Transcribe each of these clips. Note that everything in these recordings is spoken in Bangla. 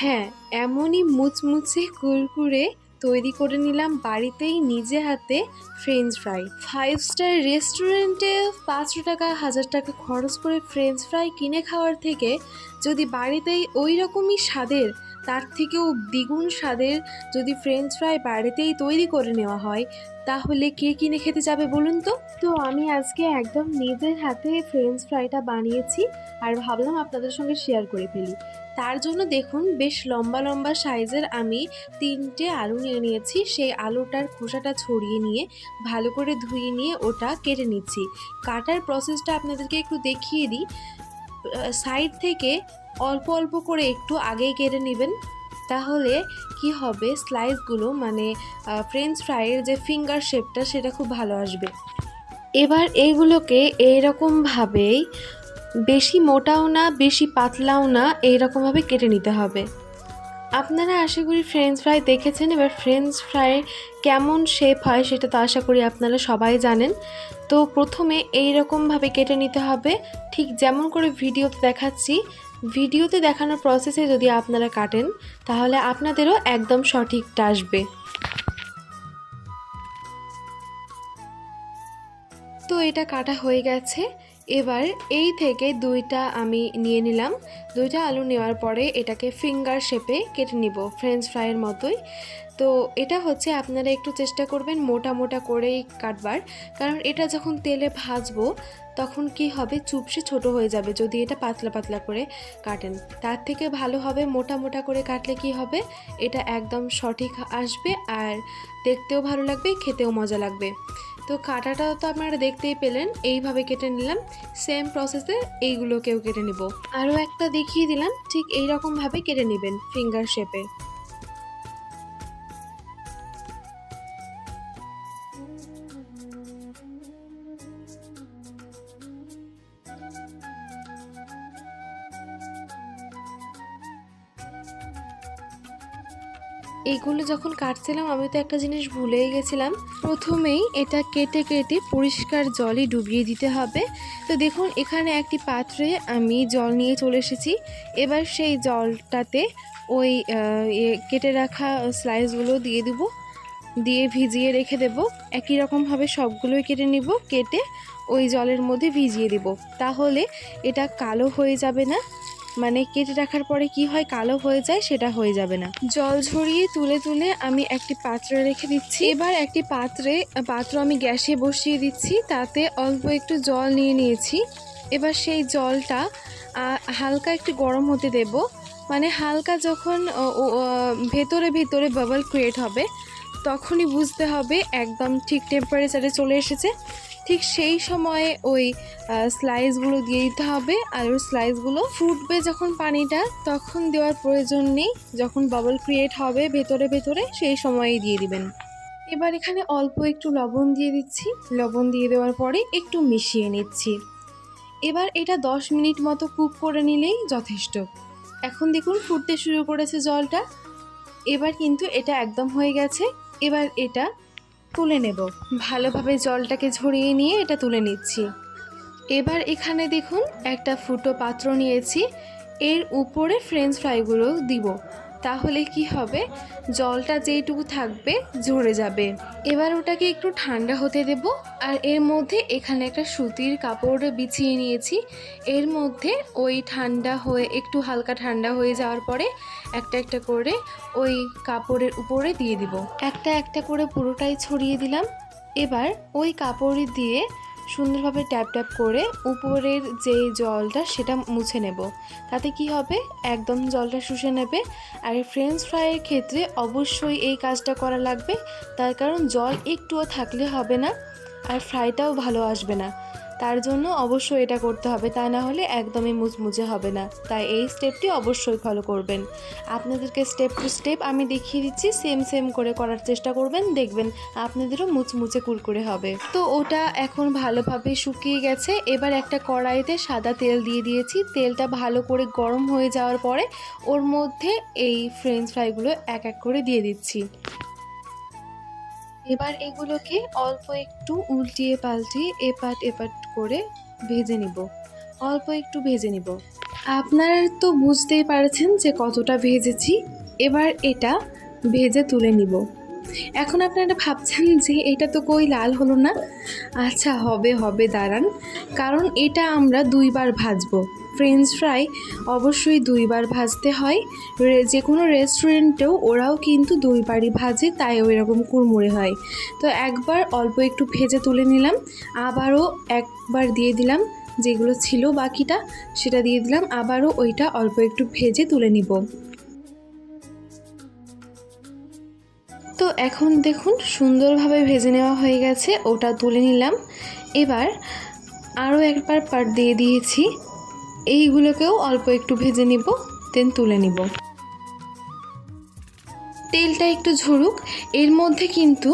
হ্যাঁ, এমনই মুচমুচে কুরকুরে তৈরি করে নিলাম বাড়িতেই নিজে হাতে ফ্রেঞ্চ ফ্রাই। 5 স্টার রেস্টুরেন্টে 500 টাকা 1000 টাকা খরচ করে ফ্রেঞ্চ ফ্রাই কিনে খাওয়ার থেকে যদি বাড়িতেই ওই রকমই স্বাদের, তার থেকেও দ্বিগুণ স্বাদের যদি ফ্রেঞ্চ ফ্রাই বাড়িতেই তৈরি করে নেওয়া হয়, তাহলে কে কিনে খেতে যাবে বলুন তো? তো আমি আজকে একদম নিজের হাতে ফ্রেঞ্চ ফ্রাইটা বানিয়েছি আর ভাবলাম আপনাদের সঙ্গে শেয়ার করে ফেলি। তার জন্য দেখুন বেশ লম্বা লম্বা সাইজের আমি 3টে আলু নিয়ে নিয়েছি। সেই আলুটার খোসাটা ছড়িয়ে নিয়ে ভালো করে ধুয়ে নিয়ে ওটা কেটে নিচ্ছি। কাটার প্রসেসটা আপনাদেরকে একটু দেখিয়ে দিই। সাইড থেকে অল্প অল্প করে একটু আগেই কেটে নেবেন, তাহলে কি হবে স্লাইসগুলো মানে ফ্রেঞ্চ ফ্রাইয়ের যে ফিঙ্গার শেপটা সেটা খুব ভালো আসবে। এবার এইগুলোকে এইরকমভাবেই বেশি মোটাও না বেশি পাতলাও না এইরকমভাবে কেটে নিতে হবে। আপনারা আশা করি ফ্রেঞ্চ ফ্রাই দেখেছেন, এবার ফ্রেঞ্চ ফ্রাই কেমন শেপ হয় সেটা তো আশা করি আপনারা সবাই জানেন। তো প্রথমে এইরকমভাবে কেটে নিতে হবে, ঠিক যেমন করে ভিডিওতে দেখাচ্ছি। ভিডিওতে দেখানোর প্রসেসে যদি আপনারা কাটেন তাহলে আপনাদেরও একদম সঠিকটা আসবে। তো এটা কাটা হয়ে গেছে। এবার এই থেকে দুইটা আমি নিয়ে নিলাম। দুইটা আলু নেওয়ার পরে এটাকে ফিঙ্গার শেপে কেটে নিব ফ্রেঞ্চ ফ্রাইয়ের মতোই। তো এটা হচ্ছে আপনারা একটু চেষ্টা করবেন মোটা মোটা করেই কাটবার, কারণ এটা যখন তেলে ভাজবো তখন কি হবে চুপসে ছোট হয়ে যাবে যদি এটা পাতলা পাতলা করে কাটেন। তার থেকে ভালো হবে মোটা মোটা করে কাটলে কি হবে এটা একদম সঠিক আসবে আর দেখতেও ভালো লাগবে, খেতেও মজা লাগবে। তো কাটাটা তো আপনারা দেখতেই পেলেন, এইভাবে কেটে নিলাম। সেম প্রসেসে এইগুলোকেও কেটে নিব। আরও একটা দেখিয়ে দিলাম, ঠিক এইরকমভাবে কেটে নেবেন ফিঙ্গার শেপে। এইগুলো যখন কাটছিলাম আমি তো একটা জিনিস ভুলেই গেছিলাম, প্রথমেই এটা কেটে কেটে পরিষ্কার জলে ডুবিয়ে দিতে হবে। তো দেখুন এখানে একটি পাত্রে আমি জল নিয়ে চলে এসেছি। এবার সেই জলটাতে ওই কেটে রাখা স্লাইসগুলো দিয়ে দেবো, দিয়ে ভিজিয়ে রেখে দেব। একই রকমভাবে সবগুলোই কেটে নিব, কেটে ওই জলের মধ্যে ভিজিয়ে দেব। তাহলে এটা কালো হয়ে যাবে না, মানে কেটে রাখার পরে কি হয় কালো হয়ে যায় সেটা হয়ে যাবে না। জল ঝরিয়ে তুলে তুলে আমি একটি পাত্রে রেখে দিচ্ছি। এবার একটি পাত্র আমি গ্যাসে বসিয়ে দিচ্ছি, তাতে অল্প একটু জল নিয়ে নিয়েছি। এবার সেই জলটা হালকা একটু গরম হতে দেব, মানে হালকা যখন ভেতরে ভেতরে বাবল ক্রিয়েট হবে তখনই বুঝতে হবে একদম ঠিক টেম্পারেচারে চলে এসেছে। ঠিক সেই সময়ে ওই স্লাইসগুলো দিয়ে দিতে হবে। আর ওই স্লাইসগুলো ফুটবে যখন পানিটা তখন দেওয়ার প্রয়োজন নেই, যখন বাবল ক্রিয়েট হবে ভেতরে ভেতরে সেই সময়েই দিয়ে দিবেন। এবার এখানে অল্প একটু লবণ দিয়ে দিচ্ছি, লবণ দিয়ে দেওয়ার পরে একটু মিশিয়ে নিচ্ছি। এবার এটা 10 মিনিট মতো কুক করে নিলেই যথেষ্ট। এখন দেখুন ফুটতে শুরু করেছে জলটা, এবার কিন্তু এটা একদম হয়ে গেছে। এবার এটা তুলে নেব, ভালোভাবে জলটাকে ঝরিয়ে নিয়ে এটা তুলে নিচ্ছি। এবার এখানে দেখুন একটা ফুটো পাত্র নিয়েছি, এর উপরে ফ্রেঞ্চ ফ্রাইগুলো দিব, তাহলে কি হবে জলটা যেইটুকু থাকবে ঝরে যাবে। এবার ওটাকে একটু ঠান্ডা হতে দেব। আর এর মধ্যে এখানে একটা সুতির কাপড় বিছিয়ে নিয়েছি, এর মধ্যে ওই ঠান্ডা হয়ে একটু হালকা ঠান্ডা হয়ে যাওয়ার পরে একটা একটা করে ওই কাপড়ের উপরে দিয়ে দিব, একটা একটা করে পুরোটাই ছড়িয়ে দিলাম। এবার ওই কাপড় দিয়ে সুন্দরভাবে ট্যাপ ট্যাপ করে উপরের যে জলটা সেটা মুছে নেব, তাতে কি হবে একদম জলটা শুষে নেবে। আর ফ্রেঞ্চ ফ্রাইয়ের ক্ষেত্রে অবশ্যই এই কাজটা করা লাগবে, তার কারণ জল একটুও থাকলে হবে না আর ফ্রাইটাও ভালো আসবে না। তার জন্য অবশ্যই এটা করতে হবে, তা না হলে একদমই মুচমুচে হবে না। তাই এই স্টেপটি অবশ্যই ফলো করবেন। আপনাদেরকে স্টেপ টু স্টেপ আমি দেখিয়ে দিচ্ছি, সেম সেম করে করার চেষ্টা করবেন, দেখবেন আপনাদেরও মুচমুচে কুরকুরে হবে। তো ওটা এখন ভালোভাবে শুকিয়ে গেছে। এবার একটা কড়াইতে সাদা তেল দিয়ে দিয়েছি, তেলটা ভালো করে গরম হয়ে যাওয়ার পরে ওর মধ্যে এই ফ্রেঞ্চ ফ্রাইগুলো এক এক করে দিয়ে দিচ্ছি। এবার এগুলোকে অল্প একটু উল্টিয়ে পাল্টিয়ে এপাট এপাট করে ভেজে নিব, অল্প একটু ভেজে নিব। আপনারা তো বুঝতেই পারছেন যে কতটা ভেজেছি। এবার এটা ভেজে তুলে নিব। এখন আপনারা ভাবছেন যে এটা তো কই লাল হলো না। আচ্ছা, হবে দাঁড়ান, কারণ এটা আমরা 2 বার ভাজবো। ফ্রেঞ্চ ফ্রাই অবশ্যই 2 বার ভাজতে হয়। যে কোনো রেস্টুরেন্টেও ওরাও কিন্তু 2 বারই ভাজে, তাই ওই রকম কুড়মুড়ে হয়। তো একবার অল্প একটু ভেজে তুলে নিলাম, আবারও একবার দিয়ে দিলাম, যেগুলো ছিল বাকিটা সেটা দিয়ে দিলাম, আবারও ওইটা অল্প একটু ভেজে তুলে নিব। তো এখন দেখুন সুন্দরভাবে ভেজে নেওয়া হয়ে গেছে, ওটা তুলে নিলাম। এবার আরও একবার পাট দিয়ে দিয়েছি, এইগুলোকেও অল্প একটু ভেজে নিব, দেন তুলে নিব। তেলটা একটু ঝরুক, এর মধ্যে কিন্তু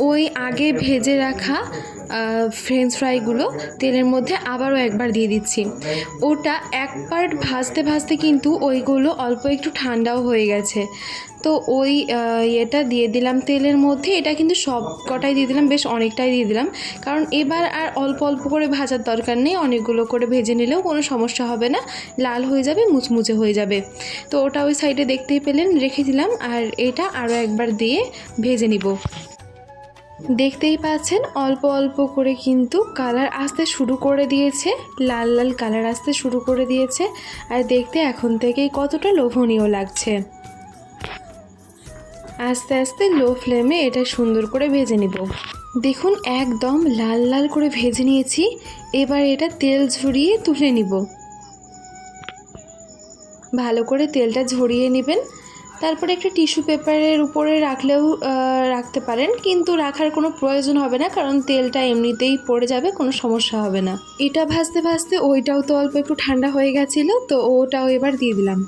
ওই আগে ভেজে রাখা ফ্রেঞ্চ ফ্রাইগুলো তেলের মধ্যে আবারও একবার দিয়ে দিচ্ছি। ওটা একবার ভাজতে ভাজতে কিন্তু ওইগুলো অল্প একটু ঠান্ডাও হয়ে গেছে। তো ওই এটা দিয়ে দিলাম তেলের মধ্যে, এটা কিন্তু সব কটাই দিয়ে দিলাম, বেশ অনেকটাই দিয়ে দিলাম, কারণ এবার আর অল্প অল্প করে ভাজার দরকার নেই, অনেকগুলো করে ভেজে নিলেও কোনো সমস্যা হবে না, লাল হয়ে যাবে, মুচমুচে হয়ে যাবে। তো ওটা ওই সাইডে দেখতেই পেলেন রেখে দিলাম, আর এটা আরও একবার দিয়ে ভেজে নিব। দেখতেই পাচ্ছেন অল্প অল্প করে কিন্তু কালার আসতে শুরু করে দিয়েছে, লাল লাল কালার আসতে শুরু করে দিয়েছে, আর দেখতে এখন থেকেই কতটা লোভনীয় লাগছে। আস্তে আস্তে লো ফ্লেমে এটা সুন্দর করে ভেজে নিব। দেখুন একদম লাল লাল করে ভেজে নিয়েছি। এবার এটা তেল ঝরিয়ে তুলে নিব। ভালো করে তেলটা ঝরিয়ে নেবেন, তারপরে একটা টিস্যু পেপারের উপরে রাখলেও রাখতে পারেন, কিন্তু রাখার কোনো প্রয়োজন হবে না, কারণ তেলটা এমনিতেই পড়ে যাবে, কোনো সমস্যা হবে না। এটা ভাজতে ভাজতে ওইটাও তো অল্প একটু ঠান্ডা হয়ে গেছিলো, তো ওটাও এবার দিয়ে দিলাম।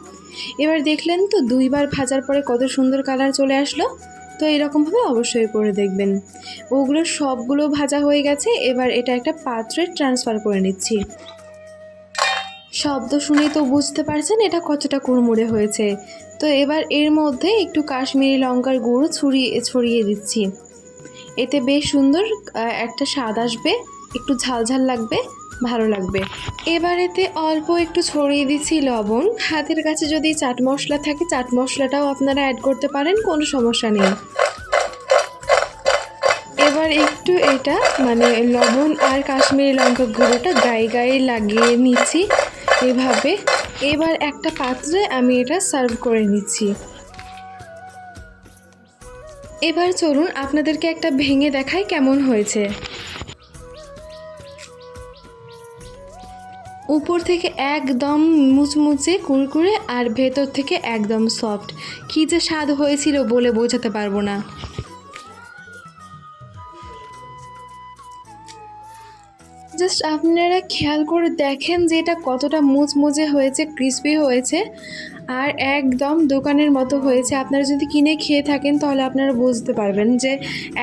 এবার দেখলেন তো 2 বার ভাজার পরে কত সুন্দর কালার চলে আসলো। তো এরকমভাবে অবশ্যই করে দেখবেন। ওগুলো সবগুলো ভাজা হয়ে গেছে, এবার এটা একটা পাত্রে ট্রান্সফার করে নিচ্ছি। শব্দ শুনেই তো বুঝতে পারছেন এটা কতটা কুড়মুড়ে হয়েছে। তো এবার এর মধ্যে একটু কাশ্মীরি লঙ্কার গুঁড়ো ছড়িয়ে দিচ্ছি। এতে বেশ সুন্দর একটা স্বাদ আসবে, একটু ঝালঝাল লাগবে, ভালো লাগবে। এবার এতে অল্প একটু ছড়িয়ে দিচ্ছি লবণ। হাতের কাছে যদি চাট মশলা থাকে, চাট মশলাটাও আপনারা অ্যাড করতে পারেন, কোনো সমস্যা নেই। এবার একটু এটা লবণ আর কাশ্মীরি লঙ্কা গুঁড়োটা গায়ে গায়ে লাগিয়ে নিচ্ছি এভাবে। এবার একটা পাত্রে আমি এটা সার্ভ করে নিচ্ছি। এবার চলুন আপনাদেরকে একটা ভেঙে দেখাই কেমন হয়েছে। উপর থেকে একদম মুচমুচে কুরকুরে, আর ভেতর থেকে একদম সফট। কী যে স্বাদ হয়েছিল বলে বোঝাতে পারবো না। জাস্ট আপনারা খেয়াল করে দেখেন যে এটা কতটা মুচমুচে হয়েছে, ক্রিসপি হয়েছে, আর একদম দোকানের মতো হয়েছে। আপনারা যদি কিনে খেয়ে থাকেন তাহলে আপনারা বুঝতে পারবেন যে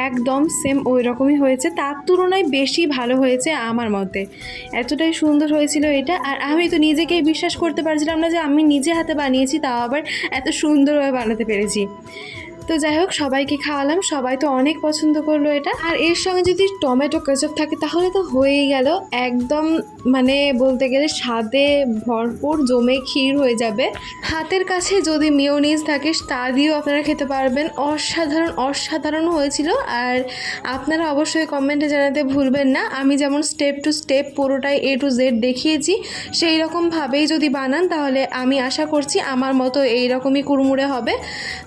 একদম সেম ওই রকমই হয়েছে, তার তুলনায় বেশি ভালো হয়েছে আমার মতে। এতটাই সুন্দর হয়েছিল এটা, আর আমি তো নিজেকেই বিশ্বাস করতে পারছিলাম না যে আমি নিজে হাতে বানিয়েছি, তাও আবার এত সুন্দরভাবে বানাতে পেরেছি। তো যাই হোক, সবাইকে খাওয়ালাম, সবাই তো অনেক পছন্দ করলো এটা। আর এর সঙ্গে যদি টমেটো কেচাপ থাকে তাহলে তো হয়েই গেল, একদম বলতে গেলে স্বাদে ভরপুর জমে ক্ষীর হয়ে যাবে। হাতের কাছে যদি মেয়োনিজ থাকে তা দিয়েও আপনারা খেতে পারবেন। অসাধারণ হয়েছিল। আর আপনারা অবশ্যই কমেন্টে জানাতে ভুলবেন না, আমি যেমন স্টেপ টু স্টেপ পুরোটাই A to Z দেখিয়েছি, সেই রকমভাবেই যদি বানান তাহলে আমি আশা করছি আমার মতো এইরকমই কুড়মুড়ে হবে।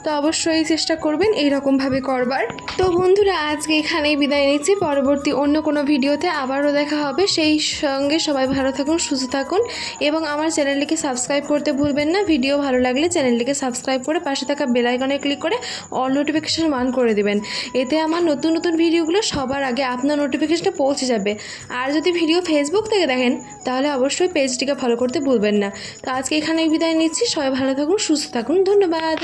তো অবশ্যই চেষ্টা করবেন এইরকমভাবে করবার। তো বন্ধুরা, আজকে এখানেই বিদায় নিচ্ছি। পরবর্তী অন্য কোনো ভিডিওতে আবারও দেখা হবে। সেই সঙ্গে সবাই ভালো থাকুন, সুস্থ থাকুন, এবং আমার চ্যানেলটিকে সাবস্ক্রাইব করতে ভুলবেন না। ভিডিও ভালো লাগলে চ্যানেলটিকে সাবস্ক্রাইব করে পাশে থাকা বেল আইকনে ক্লিক করে অল নোটিফিকেশন অন করে দেবেন। এতে আমার নতুন নতুন ভিডিওগুলো সবার আগে আপনার নোটিফিকেশনটা পৌঁছে যাবে। আর যদি ভিডিও ফেসবুক থেকে দেখেন তাহলে অবশ্যই পেজটিকে ফলো করতে ভুলবেন না। তো আজকে এখানেই বিদায় নিচ্ছি। সবাই ভালো থাকুন, সুস্থ থাকুন, ধন্যবাদ।